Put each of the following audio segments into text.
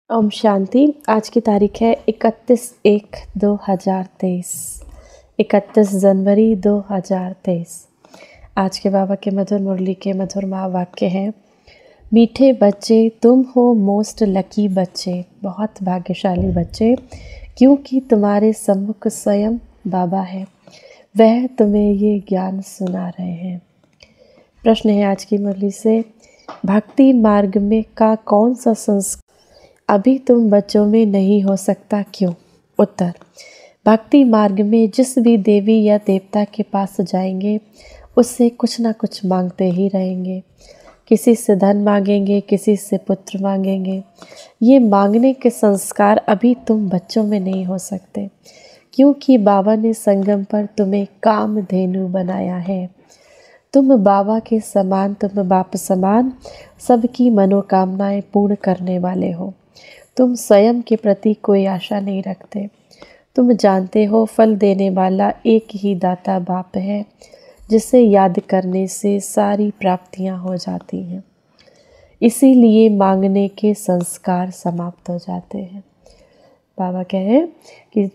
ओम शांति। आज की तारीख है 31/1/2023, 31 जनवरी 2023। आज के बाबा के मधुर मुरली के मधुर महावाक्य हैं। मीठे बच्चे तुम हो मोस्ट लकी बच्चे, बहुत भाग्यशाली बच्चे, क्योंकि तुम्हारे सम्मुख स्वयं बाबा है, वह तुम्हें ये ज्ञान सुना रहे हैं। प्रश्न है आज की मुरली से, भक्ति मार्ग में का कौन सा संस्कार अभी तुम बच्चों में नहीं हो सकता, क्यों? उत्तर, भक्ति मार्ग में जिस भी देवी या देवता के पास जाएंगे उससे कुछ ना कुछ मांगते ही रहेंगे। किसी से धन मांगेंगे, किसी से पुत्र मांगेंगे। ये मांगने के संस्कार अभी तुम बच्चों में नहीं हो सकते, क्योंकि बाबा ने संगम पर तुम्हें कामधेनु बनाया है। तुम बाबा के समान, तुम बाप समान सबकी मनोकामनाएं पूर्ण करने वाले हो। तुम स्वयं के प्रति कोई आशा नहीं रखते। तुम जानते हो फल देने वाला एक ही दाता बाप है, जिसे याद करने से सारी प्राप्तियां हो जाती हैं। इसीलिए मांगने के संस्कार समाप्त हो जाते हैं। बाबा कहे कि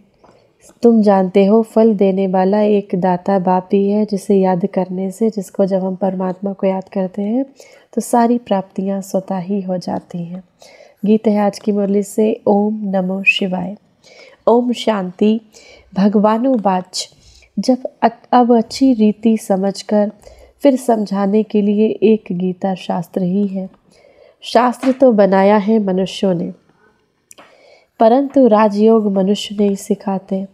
तुम जानते हो फल देने वाला एक दाता बाप ही है, जिसे याद करने से, जिसको जब हम परमात्मा को याद करते हैं तो सारी प्राप्तियां स्वतः ही हो जाती हैं। गीत है आज की मुरली से, ओम नमो शिवाय। ओम शांति। भगवानुवाच, जब अब अच्छी रीति समझकर फिर समझाने के लिए एक गीता शास्त्र ही है। शास्त्र तो बनाया है मनुष्यों ने, परंतु राजयोग मनुष्य नहीं सिखाते।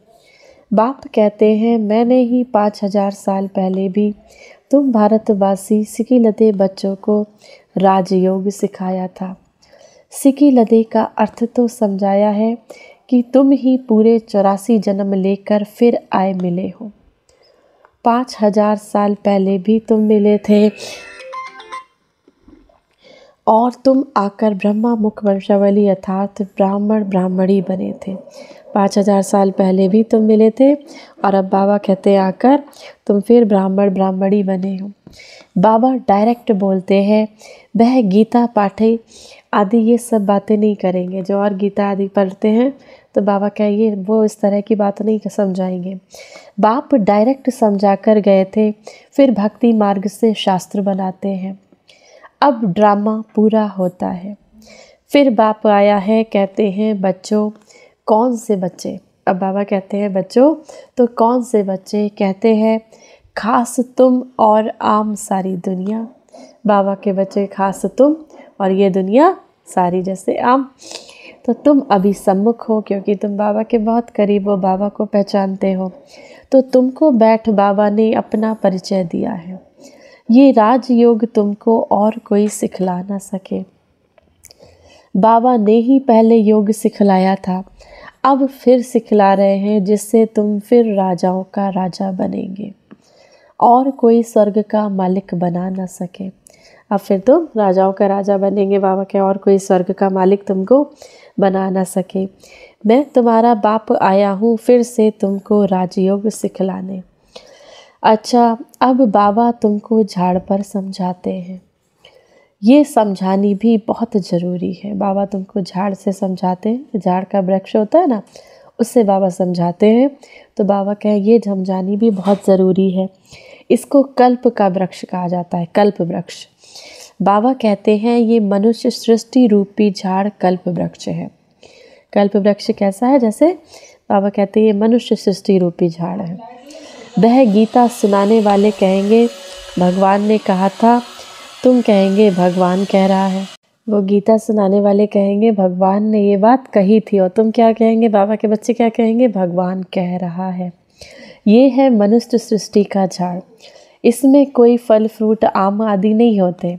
बाप कहते हैं, मैंने ही 5000 साल पहले भी तुम भारतवासी सिकिलते बच्चों को राजयोग सिखाया था। सिकिलते का अर्थ तो समझाया है कि तुम ही पूरे 84 जन्म लेकर फिर आए मिले हो। 5000 साल पहले भी तुम मिले थे और तुम आकर ब्रह्मा मुख वंशावली अर्थात ब्राह्मण ब्राह्मणी बने थे। 5000 साल पहले भी तुम मिले थे और अब बाबा कहते हैं आकर तुम फिर ब्राह्मण ब्राह्मणी बने हो। बाबा डायरेक्ट बोलते हैं, वह गीता पाठे आदि ये सब बातें नहीं करेंगे। जो और गीता आदि पढ़ते हैं तो बाबा कहेंगे वो इस तरह की बात नहीं समझाएंगे। बाप डायरेक्ट समझा कर गए थे, फिर भक्ति मार्ग से शास्त्र बनाते हैं। अब ड्रामा पूरा होता है। फिर बाप आया है, कहते हैं बच्चों, कौन से बच्चे? अब बाबा कहते हैं बच्चों, तो कौन से बच्चे? कहते हैं खास तुम और आम सारी दुनिया। बाबा के बच्चे खास तुम और ये दुनिया सारी जैसे आम। तो तुम अभी सम्मुख हो, क्योंकि तुम बाबा के बहुत करीब हो, बाबा को पहचानते हो। तो तुमको बैठ बाबा ने अपना परिचय दिया है। ये राजयोग तुमको और कोई सिखला ना सके। बाबा ने ही पहले योग सिखलाया था, अब फिर सिखला रहे हैं, जिससे तुम फिर राजाओं का राजा बनेंगे और कोई स्वर्ग का मालिक बना ना सके। अब फिर तुम राजाओं का राजा बनेंगे, बाबा के, और कोई स्वर्ग का मालिक तुमको बना ना सके। मैं तुम्हारा बाप आया हूँ फिर से तुमको राजयोग सिखलाने। अच्छा, अब बाबा तुमको झाड़ पर समझाते हैं। ये समझानी भी बहुत ज़रूरी है। बाबा तुमको झाड़ से समझाते हैं। झाड़ का वृक्ष होता है ना, उससे बाबा समझाते हैं। तो बाबा कहें ये समझानी भी बहुत ज़रूरी है। इसको कल्प का वृक्ष कहा जाता है, कल्प वृक्ष। बाबा कहते हैं ये मनुष्य सृष्टि रूपी झाड़ कल्प वृक्ष है। कल्प वृक्ष कैसा है? जैसे बाबा कहते हैं ये मनुष्य सृष्टि रूपी झाड़ है। वह गीता सुनाने वाले कहेंगे भगवान ने कहा था, तुम कहेंगे भगवान कह रहा है। वो गीता सुनाने वाले कहेंगे भगवान ने ये बात कही थी, और तुम क्या कहेंगे? बाबा के बच्चे क्या कहेंगे? भगवान कह रहा है। ये है मनुष्य सृष्टि का झाड़। इसमें कोई फल फ्रूट आम आदि नहीं होते।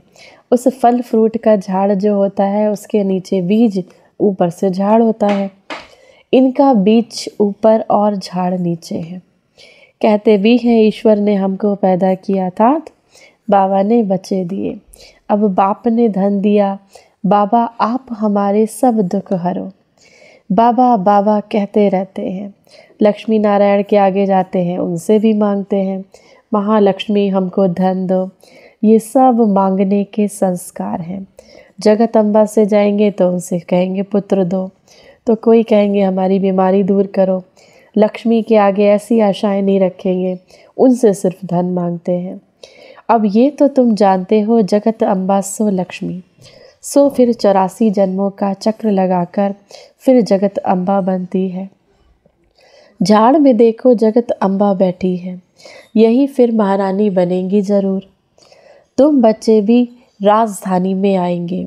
उस फल फ्रूट का झाड़ जो होता है उसके नीचे बीज, ऊपर से झाड़ होता है। इनका बीज ऊपर और झाड़ नीचे है। कहते भी हैं ईश्वर ने हमको पैदा किया था, बाबा ने बच्चे दिए। अब बाप ने धन दिया, बाबा आप हमारे सब दुख हरो। बाबा बाबा कहते रहते हैं। लक्ष्मी नारायण के आगे जाते हैं, उनसे भी मांगते हैं महालक्ष्मी हमको धन दो। ये सब मांगने के संस्कार हैं। जगत अम्बा से जाएंगे तो उनसे कहेंगे पुत्र दो, तो कोई कहेंगे हमारी बीमारी दूर करो। लक्ष्मी के आगे ऐसी आशाएं नहीं रखेंगे, उनसे सिर्फ धन मांगते हैं। अब ये तो तुम जानते हो, जगत अम्बा सो लक्ष्मी, सो फिर 84 जन्मों का चक्र लगाकर फिर जगत अम्बा बनती है। झाड़ में देखो जगत अम्बा बैठी है, यही फिर महारानी बनेंगी ज़रूर। तुम बच्चे भी राजधानी में आएंगे,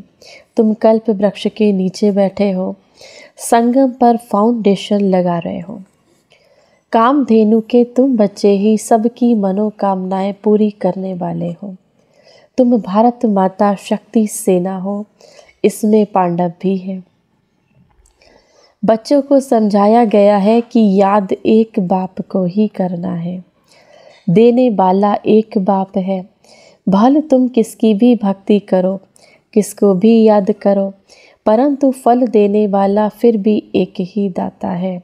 तुम कल्प वृक्ष के नीचे बैठे हो, संगम पर फाउंडेशन लगा रहे हो। कामधेनु के तुम बच्चे ही सबकी मनोकामनाएं पूरी करने वाले हो। तुम भारत माता शक्ति सेना हो, इसमें पांडव भी है। बच्चों को समझाया गया है कि याद एक बाप को ही करना है, देने वाला एक बाप है। भले तुम किसकी भी भक्ति करो, किसको भी याद करो, परंतु फल देने वाला फिर भी एक ही दाता है।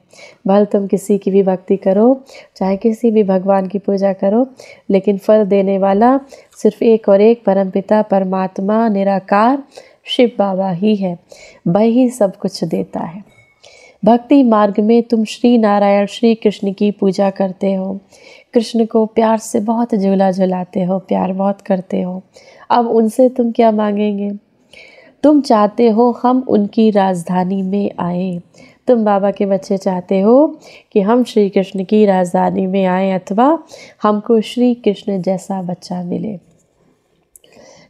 भले तुम किसी की भी भक्ति करो, चाहे किसी भी भगवान की पूजा करो, लेकिन फल देने वाला सिर्फ एक और एक परमपिता परमात्मा निराकार शिव बाबा ही है। वही सब कुछ देता है। भक्ति मार्ग में तुम श्री नारायण श्री कृष्ण की पूजा करते हो, कृष्ण को प्यार से बहुत झूला झुलाते हो, प्यार बहुत करते हो। अब उनसे तुम क्या मांगेंगे? तुम चाहते हो हम उनकी राजधानी में आए। तुम बाबा के बच्चे चाहते हो कि हम श्री कृष्ण की राजधानी में आए, अथवा हमको श्री कृष्ण जैसा बच्चा मिले।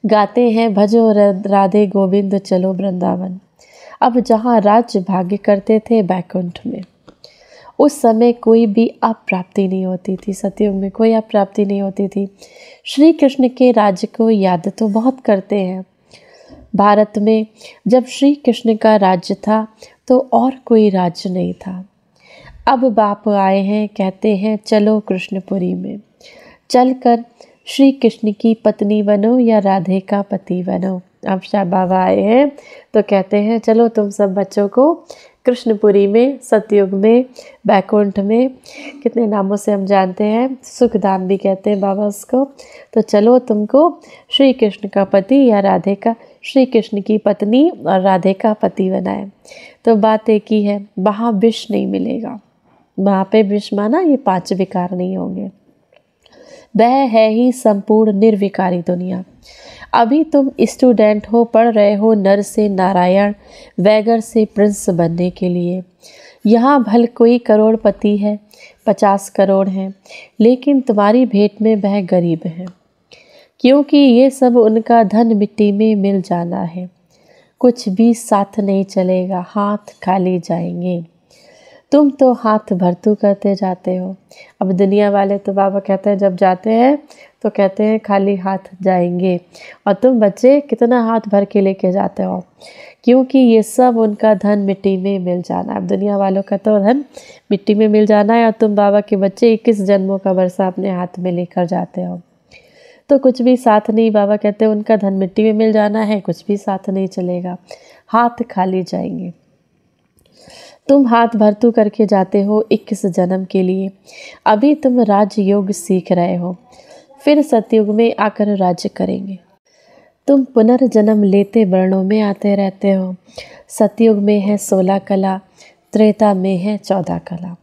गाते हैं भजो राधे गोविंद चलो वृंदावन। अब जहाँ राज्य भाग्य करते थे बैकुंठ में, उस समय कोई भी अप्राप्ति नहीं होती थी। सतयुग में कोई अप्राप्ति नहीं होती थी। श्री कृष्ण के राज्य को याद तो बहुत करते हैं। भारत में जब श्री कृष्ण का राज्य था तो और कोई राज्य नहीं था। अब बाप आए हैं, कहते हैं चलो कृष्णपुरी में, चलकर श्री कृष्ण की पत्नी बनो या राधे का पति बनो। अब शाह बाबा आए हैं तो कहते हैं चलो तुम सब बच्चों को कृष्णपुरी में, सतयुग में, बैकुंठ में, कितने नामों से हम जानते हैं, सुखधाम भी कहते हैं बाबा उसको। तो चलो तुमको श्री कृष्ण का पति या राधे का, श्री कृष्ण की पत्नी और राधे का पति बनाए। तो बात एक ही है, वहाँ विष नहीं मिलेगा। वहाँ पे विष माना ये 5 विकार नहीं होंगे। वह है ही संपूर्ण निर्विकारी दुनिया। अभी तुम स्टूडेंट हो, पढ़ रहे हो नर से नारायण, वैगर से प्रिंस बनने के लिए। यहाँ भल कोई करोड़पति है, 50 करोड़ हैं, लेकिन तुम्हारी भेंट में वह गरीब है, क्योंकि ये सब उनका धन मिट्टी में मिल जाना है। कुछ भी साथ नहीं चलेगा, हाथ खाली जाएंगे। तुम तो हाथ भरतू करते जाते हो। अब दुनिया वाले तो बाबा कहते हैं जब जाते हैं तो कहते हैं खाली हाथ जाएंगे, और तुम बच्चे कितना हाथ भर के लेके जाते हो, क्योंकि ये सब उनका धन मिट्टी में मिल जाना। अब दुनिया वालों का तो धन मिट्टी में मिल जाना है, और तुम बाबा के बच्चे 21 जन्मों का वर्षा अपने हाथ में लेकर जाते हो। तो कुछ भी साथ नहीं, बाबा कहते हैं उनका धन मिट्टी में मिल जाना है, कुछ भी साथ नहीं चलेगा, हाथ खाली जाएंगे। तुम हाथ भरतू करके जाते हो 21 जन्म के लिए। अभी तुम राजयोग सीख रहे हो, फिर सतयुग में आकर राज्य करेंगे। तुम पुनर्जन्म लेते वर्णों में आते रहते हो। सतयुग में है 16 कला, त्रेता में है 14 कला।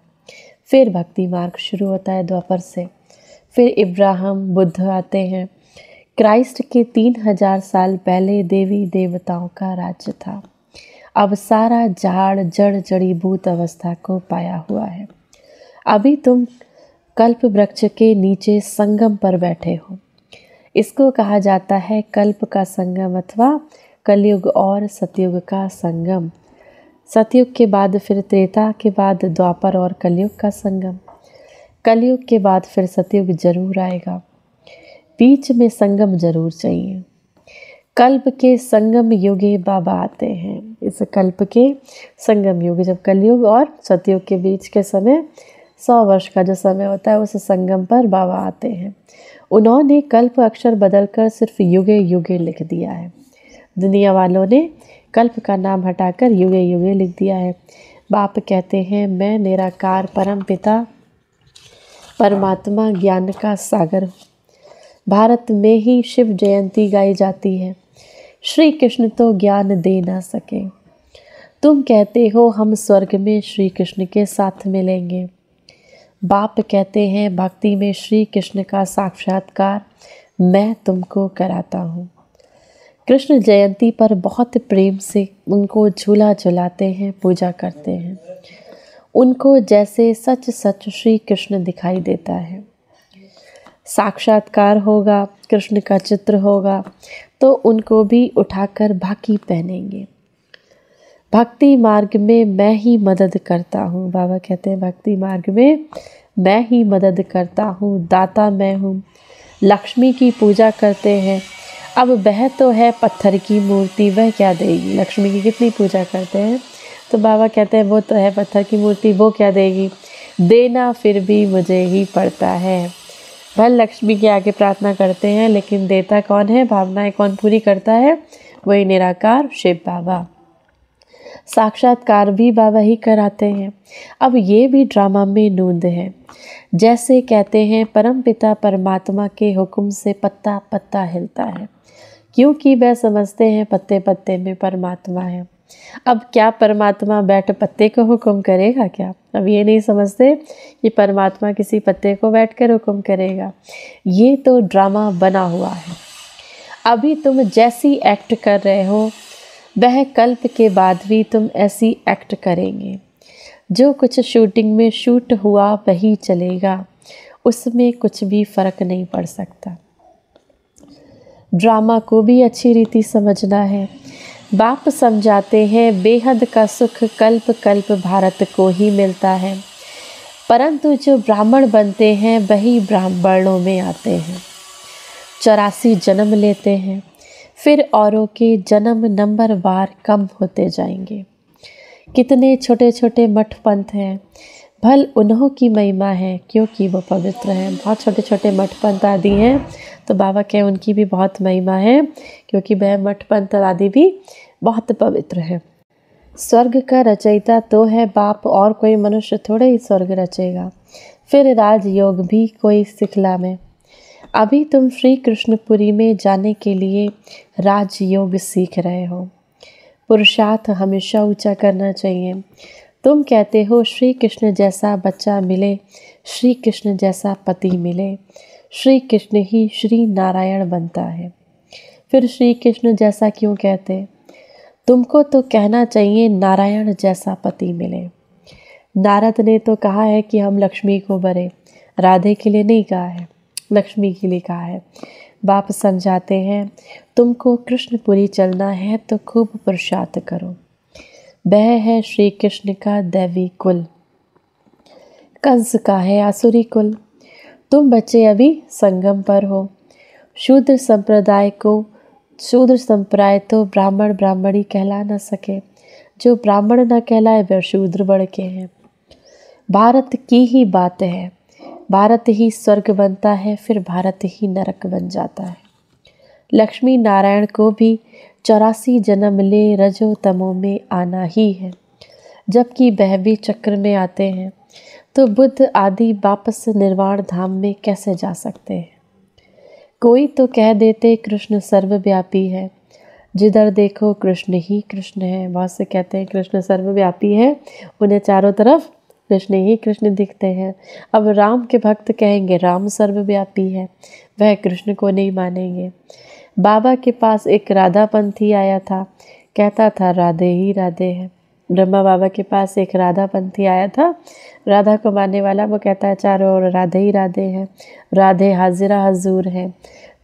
फिर भक्ति मार्ग शुरू होता है द्वापर से। फिर इब्राहिम बुद्ध आते हैं। क्राइस्ट के 3000 साल पहले देवी देवताओं का राज्य था। अब सारा झाड़ जड़ जड़ीबूट अवस्था को पाया हुआ है। अभी तुम कल्प वृक्ष के नीचे संगम पर बैठे हो। इसको कहा जाता है कल्प का संगम, अथवा कलयुग और सतयुग का संगम। सतयुग के बाद फिर त्रेता के बाद द्वापर और कलयुग का संगम। कलयुग के बाद फिर सतयुग जरूर आएगा। बीच में संगम जरूर चाहिए। कल्प के संगम युगे बाबा आते हैं। इस कल्प के संगम युग, जब कलयुग और सतयुग के बीच के समय 100 वर्ष का जो समय होता है, उस संगम पर बाबा आते हैं। उन्होंने कल्प अक्षर बदलकर सिर्फ युगे युगे लिख दिया है। दुनिया वालों ने कल्प का नाम हटाकर युगे युगे लिख दिया है। बाप कहते हैं मैं निराकार परम पिता परमात्मा ज्ञान का सागर हूँ। भारत में ही शिव जयंती गाई जाती है। श्री कृष्ण तो ज्ञान दे ना सके। तुम कहते हो हम स्वर्ग में श्री कृष्ण के साथ मिलेंगे। बाप कहते हैं भक्ति में श्री कृष्ण का साक्षात्कार मैं तुमको कराता हूँ। कृष्ण जयंती पर बहुत प्रेम से उनको झूला झुलाते हैं, पूजा करते हैं। उनको जैसे सच सच श्री कृष्ण दिखाई देता है। साक्षात्कार होगा, कृष्ण का चित्र होगा तो उनको भी उठाकर भाकी पहनेंगे। भक्ति मार्ग में मैं ही मदद करता हूँ। बाबा कहते हैं भक्ति मार्ग में मैं ही मदद करता हूँ, दाता मैं हूँ। लक्ष्मी की पूजा करते हैं। अब वह तो है पत्थर की मूर्ति, वह क्या देगी। लक्ष्मी की कितनी पूजा करते हैं तो बाबा कहते हैं वो तो है पत्थर की मूर्ति, वो क्या देगी। देना फिर भी मुझे ही पड़ता है। वह लक्ष्मी के आगे प्रार्थना करते हैं लेकिन देता कौन है, भावनाएं कौन पूरी करता है, वही निराकार शिव बाबा। साक्षात्कार भी बाबा ही कराते हैं। अब ये भी ड्रामा में नूंद है। जैसे कहते हैं परमपिता परमात्मा के हुक्म से पत्ता पत्ता हिलता है, क्योंकि वह समझते हैं पत्ते पत्ते में परमात्मा है। अब क्या परमात्मा बैठ पत्ते को हुक्म करेगा क्या। अब ये नहीं समझते कि परमात्मा किसी पत्ते को बैठ कर हुक्म करेगा। ये तो ड्रामा बना हुआ है। अभी तुम जैसी एक्ट कर रहे हो वह कल्प के बाद भी तुम ऐसी एक्ट करेंगे। जो कुछ शूटिंग में शूट हुआ वही चलेगा, उसमें कुछ भी फर्क नहीं पड़ सकता। ड्रामा को भी अच्छी रीति समझना है। बाप समझाते हैं बेहद का सुख कल्प कल्प भारत को ही मिलता है, परंतु जो ब्राह्मण बनते हैं वही ब्राह्मणों में आते हैं। 84 जन्म लेते हैं, फिर औरों के जन्म नंबर वार कम होते जाएंगे। कितने छोटे छोटे मठ पंथ हैं, भल उन्हों की महिमा है क्योंकि वो पवित्र हैं। बहुत छोटे छोटे मठ पंथ आदि हैं तो बाबा के उनकी भी बहुत महिमा है क्योंकि वह मठ पंथ आदि भी बहुत पवित्र है। स्वर्ग का रचयिता तो है बाप, और कोई मनुष्य थोड़े ही स्वर्ग रचेगा। फिर राजयोग भी कोई सिखला में। अभी तुम श्री कृष्णपुरी में जाने के लिए राजयोग सीख रहे हो। पुरुषार्थ हमेशा ऊंचा करना चाहिए। तुम कहते हो श्री कृष्ण जैसा बच्चा मिले, श्री कृष्ण जैसा पति मिले, श्री कृष्ण ही श्री नारायण बनता है। फिर श्री कृष्ण जैसा क्यों कहते। तुमको तो कहना चाहिए नारायण जैसा पति मिले। नारद ने तो कहा है कि हम लक्ष्मी को बरे, राधे के लिए नहीं कहा है, लक्ष्मी के लिए कहा है। बाप समझाते हैं तुमको कृष्णपुरी चलना है तो खूब पुरुषार्थ करो। वह है श्री कृष्ण का दैवी कुल, कंस का है आसुरी कुल। तुम बच्चे अभी संगम पर हो। शूद्र संप्रदाय तो ब्राह्मण ब्राह्मणी कहला न सके। जो ब्राह्मण न कहलाए वह शूद्र बढ़ के हैं। भारत की ही बात है। भारत ही स्वर्ग बनता है, फिर भारत ही नरक बन जाता है। लक्ष्मी नारायण को भी 84 जन्म ले रजो तमो में आना ही है। जबकि वह भी चक्र में आते हैं तो बुद्ध आदि वापस निर्वाण धाम में कैसे जा सकते हैं। कोई तो कह देते कृष्ण सर्वव्यापी है, जिधर देखो कृष्ण ही कृष्ण है। बहुत से कहते हैं कृष्ण सर्वव्यापी है, उन्हें चारों तरफ कृष्ण ही कृष्ण दिखते हैं। अब राम के भक्त कहेंगे राम सर्वव्यापी है, वह कृष्ण को नहीं मानेंगे। बाबा के पास एक राधा पंथी आया था, कहता था राधे ही राधे है। ब्रह्मा बाबा के पास एक राधा पंथी आया था, राधा को मानने वाला, वो कहता है चारों ओर राधे ही राधे हैं, राधे हाजिरा हजूर है,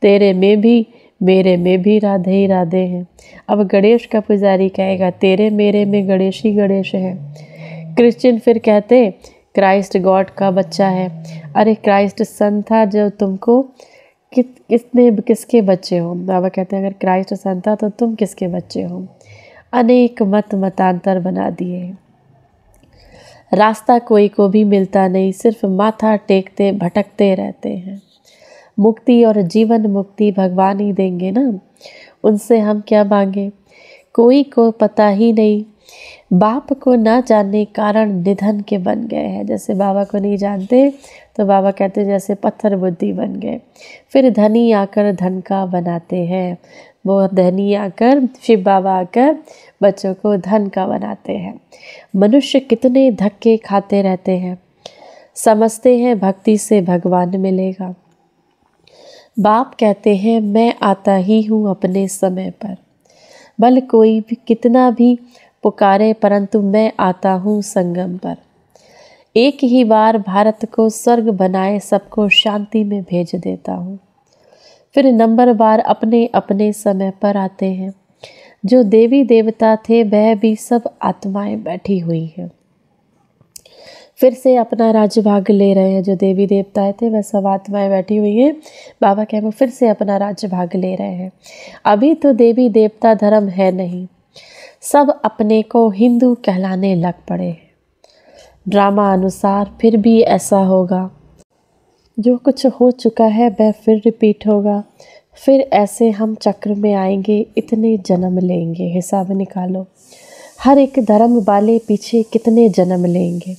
तेरे में भी मेरे में भी राधे ही राधे हैं। अब गणेश का पुजारी कहेगा तेरे मेरे में गणेश ही गणेश है। क्रिश्चियन फिर कहते क्राइस्ट गॉड का बच्चा है। अरे क्राइस्ट सन था जो तुमको किसके बच्चे हो। बाबा कहते हैं अगर क्राइस्ट सन था तो तुम किसके बच्चे हो। अनेक मतांतर बना दिए। रास्ता कोई को भी मिलता नहीं, सिर्फ माथा टेकते भटकते रहते हैं। मुक्ति और जीवन मुक्ति भगवान ही देंगे ना, उनसे हम क्या मांगे। कोई को पता ही नहीं। बाप को ना जानने कारण निधन के बन गए हैं। जैसे बाबा को नहीं जानते तो बाबा कहते जैसे पत्थर बुद्धि बन गए। फिर धनी आकर धन का बनाते हैं, वो धनी आकर, शिव बाबा आकर बच्चों को धन का बनाते हैं। मनुष्य कितने धक्के खाते रहते हैं, समझते हैं भक्ति से भगवान मिलेगा। बाप कहते हैं मैं आता ही हूँ अपने समय पर, भले कोई भी कितना भी पुकारे परंतु मैं आता हूँ संगम पर। एक ही बार भारत को स्वर्ग बनाए सबको शांति में भेज देता हूँ। फिर नंबर बार अपने अपने समय पर आते हैं। जो देवी देवता थे वह भी सब आत्माएं बैठी हुई हैं, फिर से अपना राज्यभाग ले रहे हैं। जो देवी देवताएं थे वह सब आत्माएं बैठी हुई हैं। बाबा कह वो फिर से अपना राज्यभाग ले रहे हैं। अभी तो देवी देवता धर्म है नहीं, सब अपने को हिंदू कहलाने लग पड़े हैं। ड्रामा अनुसार फिर भी ऐसा होगा, जो कुछ हो चुका है वह फिर रिपीट होगा। फिर ऐसे हम चक्र में आएंगे, इतने जन्म लेंगे, हिसाब निकालो। हर एक धर्म वाले पीछे कितने जन्म लेंगे।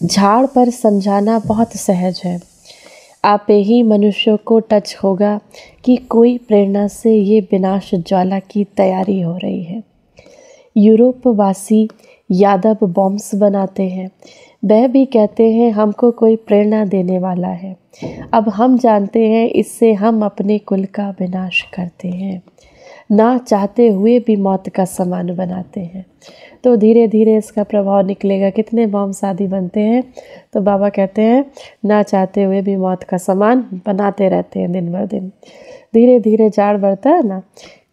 झाड़ पर समझाना बहुत सहज है, आप ही मनुष्यों को टच होगा कि कोई प्रेरणा से ये विनाश ज्वाला की तैयारी हो रही है। यूरोप वासी यादव बॉम्ब्स बनाते हैं, वह भी कहते हैं हमको कोई प्रेरणा देने वाला है। अब हम जानते हैं इससे हम अपने कुल का विनाश करते हैं, ना चाहते हुए भी मौत का सामान बनाते हैं। तो धीरे धीरे इसका प्रभाव निकलेगा। कितने बॉम्ब आदि बनते हैं, तो बाबा कहते हैं ना चाहते हुए भी मौत का सामान बनाते रहते हैं दिन भर दिन। धीरे धीरे झाड़ बढ़ता है ना,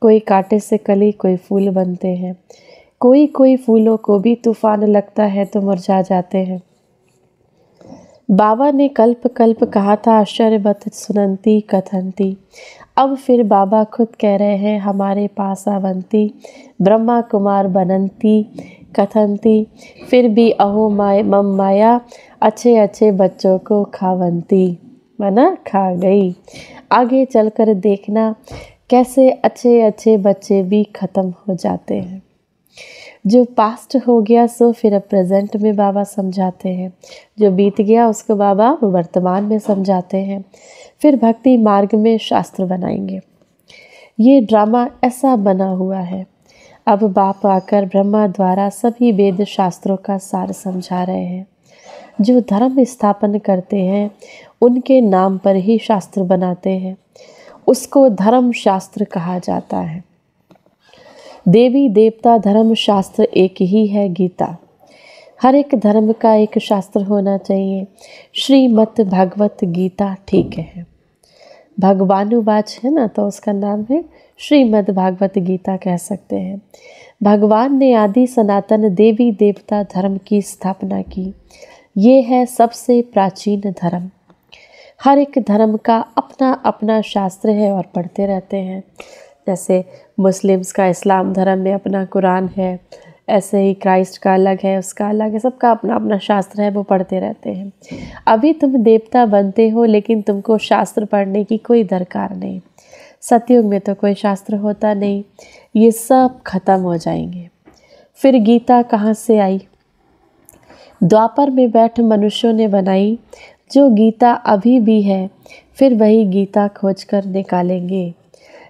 कोई कांटे से कली, कोई फूल बनते हैं। कोई फूलों को भी तूफान लगता है तो मुरझा जाते हैं। बाबा ने कल्प कल्प कहा था आश्चर्यवत सुनंती कथंती, अब फिर बाबा खुद कह रहे हैं हमारे पास आवंती। ब्रह्मा कुमार बनंती कथंती, फिर भी अहो मम माया, अच्छे अच्छे बच्चों को खावंती, मना खा गई। आगे चलकर देखना कैसे अच्छे अच्छे बच्चे भी ख़त्म हो जाते हैं। जो पास्ट हो गया सो फिर अब प्रेजेंट में बाबा समझाते हैं, जो बीत गया उसको बाबा वर्तमान में समझाते हैं। फिर भक्ति मार्ग में शास्त्र बनाएंगे। ये ड्रामा ऐसा बना हुआ है। अब बाप आकर ब्रह्मा द्वारा सभी वेद शास्त्रों का सार समझा रहे हैं। जो धर्म स्थापन करते हैं उनके नाम पर ही शास्त्र बनाते हैं, उसको धर्म शास्त्र कहा जाता है। देवी देवता धर्म शास्त्र एक ही है, गीता। हर एक धर्म का एक शास्त्र होना चाहिए। श्रीमद् भगवत गीता ठीक है, भगवानुवाच है ना, तो उसका नाम है श्रीमद् भागवत गीता कह सकते हैं। भगवान ने आदि सनातन देवी देवता धर्म की स्थापना की। ये है सबसे प्राचीन धर्म। हर एक धर्म का अपना अपना शास्त्र है और पढ़ते रहते हैं। जैसे मुस्लिम्स का इस्लाम धर्म में अपना कुरान है, ऐसे ही क्राइस्ट का अलग है, उसका अलग है, सबका अपना अपना शास्त्र है, वो पढ़ते रहते हैं। अभी तुम देवता बनते हो लेकिन तुमको शास्त्र पढ़ने की कोई दरकार नहीं। सतयुग में तो कोई शास्त्र होता नहीं, ये सब खत्म हो जाएंगे। फिर गीता कहाँ से आई? द्वापर में बैठ मनुष्यों ने बनाई। जो गीता अभी भी है फिर वही गीता खोज कर निकालेंगे।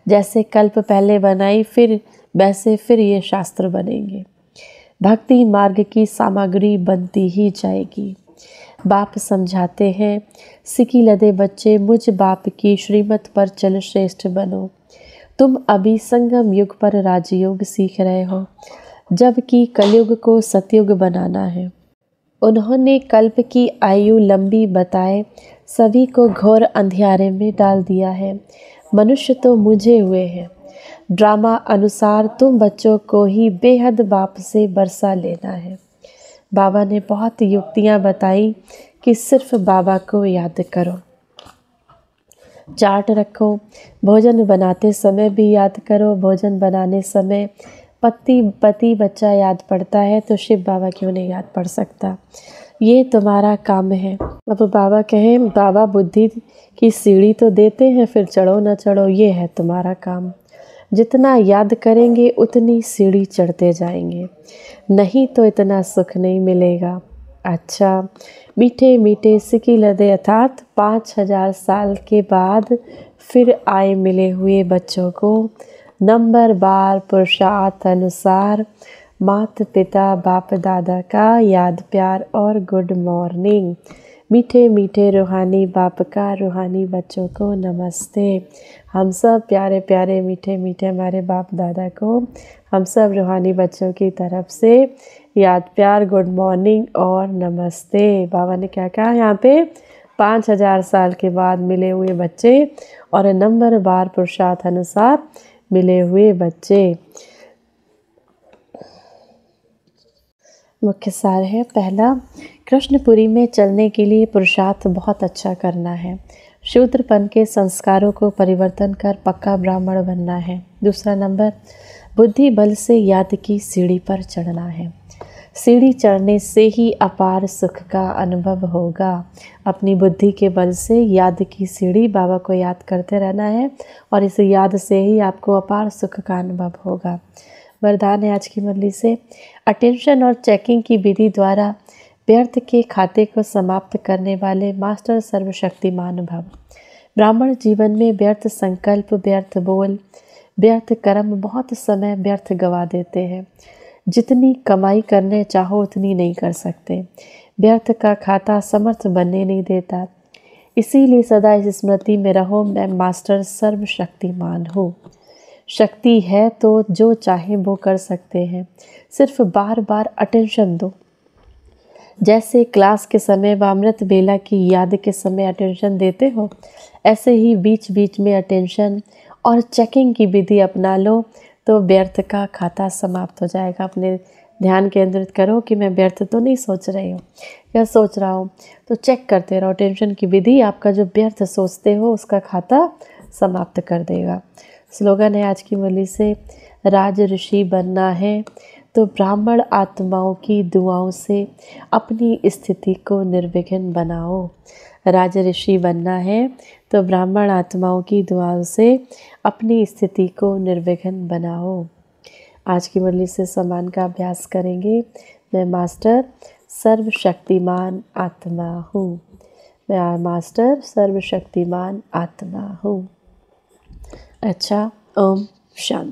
जैसे कल्प पहले बनाई फिर वैसे फिर ये शास्त्र बनेंगे। भक्ति मार्ग की सामग्री बनती ही जाएगी। बाप समझाते हैं, सिकी लदे बच्चे मुझ बाप की श्रीमत पर चल श्रेष्ठ बनो। तुम अभी संगम युग पर राजयोग सीख रहे हो, जबकि कलयुग को सतयुग बनाना है। उन्होंने कल्प की आयु लंबी बताए, सभी को घोर अंधियारे में डाल दिया है। मनुष्य तो मुझे हुए हैं। ड्रामा अनुसार तुम बच्चों को ही बेहद बाप से बरसा लेना है। बाबा ने बहुत युक्तियाँ बताई कि सिर्फ बाबा को याद करो। चार्ट रखो, भोजन बनाते समय भी याद करो। भोजन बनाने समय पति बच्चा याद पड़ता है तो शिव बाबा क्यों नहीं याद पड़ सकता? ये तुम्हारा काम है। अब बाबा कहें, बाबा बुद्धि की सीढ़ी तो देते हैं, फिर चढ़ो ना चढ़ो, ये है तुम्हारा काम। जितना याद करेंगे उतनी सीढ़ी चढ़ते जाएंगे, नहीं तो इतना सुख नहीं मिलेगा। अच्छा, मीठे मीठे सिकी लदे अर्थात 5000 साल के बाद फिर आए मिले हुए बच्चों को नंबर बार पुरुषार्थ अनुसार, माता पिता बाप दादा का याद प्यार और गुड मॉर्निंग। मीठे मीठे रूहानी बाप का रूहानी बच्चों को नमस्ते। हम सब प्यारे प्यारे मीठे मीठे हमारे बाप दादा को हम सब रूहानी बच्चों की तरफ से याद प्यार गुड मॉर्निंग और नमस्ते। बाबा ने क्या कहा यहाँ पे, 5000 साल के बाद मिले हुए बच्चे और नंबर बार पुरुषार्थ अनुसार मिले हुए बच्चे। मुख्य सार है, पहला, कृष्णपुरी में चलने के लिए पुरुषार्थ बहुत अच्छा करना है। शूद्रपन के संस्कारों को परिवर्तन कर पक्का ब्राह्मण बनना है। दूसरा नंबर, बुद्धि बल से याद की सीढ़ी पर चढ़ना है। सीढ़ी चढ़ने से ही अपार सुख का अनुभव होगा। अपनी बुद्धि के बल से याद की सीढ़ी, बाबा को याद करते रहना है और इस याद से ही आपको अपार सुख का अनुभव होगा। वरदान है आज की मुरली से, अटेंशन और चेकिंग की विधि द्वारा व्यर्थ के खाते को समाप्त करने वाले मास्टर सर्वशक्तिमान भव। ब्राह्मण जीवन में व्यर्थ संकल्प, व्यर्थ बोल, व्यर्थ कर्म, बहुत समय व्यर्थ गवा देते हैं। जितनी कमाई करने चाहो उतनी नहीं कर सकते। व्यर्थ का खाता समर्थ बनने नहीं देता। इसीलिए सदा इस स्मृति में रहो, मैं मास्टर सर्वशक्तिमान हूँ। शक्ति है तो जो चाहे वो कर सकते हैं, सिर्फ बार बार अटेंशन दो। जैसे क्लास के समय व अमृत बेला की याद के समय अटेंशन देते हो, ऐसे ही बीच बीच में अटेंशन और चेकिंग की विधि अपना लो तो व्यर्थ का खाता समाप्त हो जाएगा। अपने ध्यान केंद्रित करो कि मैं व्यर्थ तो नहीं सोच रही हूँ या सोच रहा हूँ, तो चेक करते रहो। टेंशन की विधि आपका जो व्यर्थ सोचते हो उसका खाता समाप्त कर देगा। स्लोगन है आज की मुरली से, राज ऋषि बनना है तो ब्राह्मण आत्माओं की दुआओं से अपनी स्थिति को निर्विघ्न बनाओ। राज ऋषि बनना है तो ब्राह्मण आत्माओं की दुआओं से अपनी स्थिति को निर्विघ्न बनाओ। आज की मुरली से सम्मान का अभ्यास करेंगे। मैं मास्टर सर्वशक्तिमान आत्मा हूँ। मैं मास्टर सर्वशक्तिमान आत्मा हूँ। अच्छा, ओम शांति।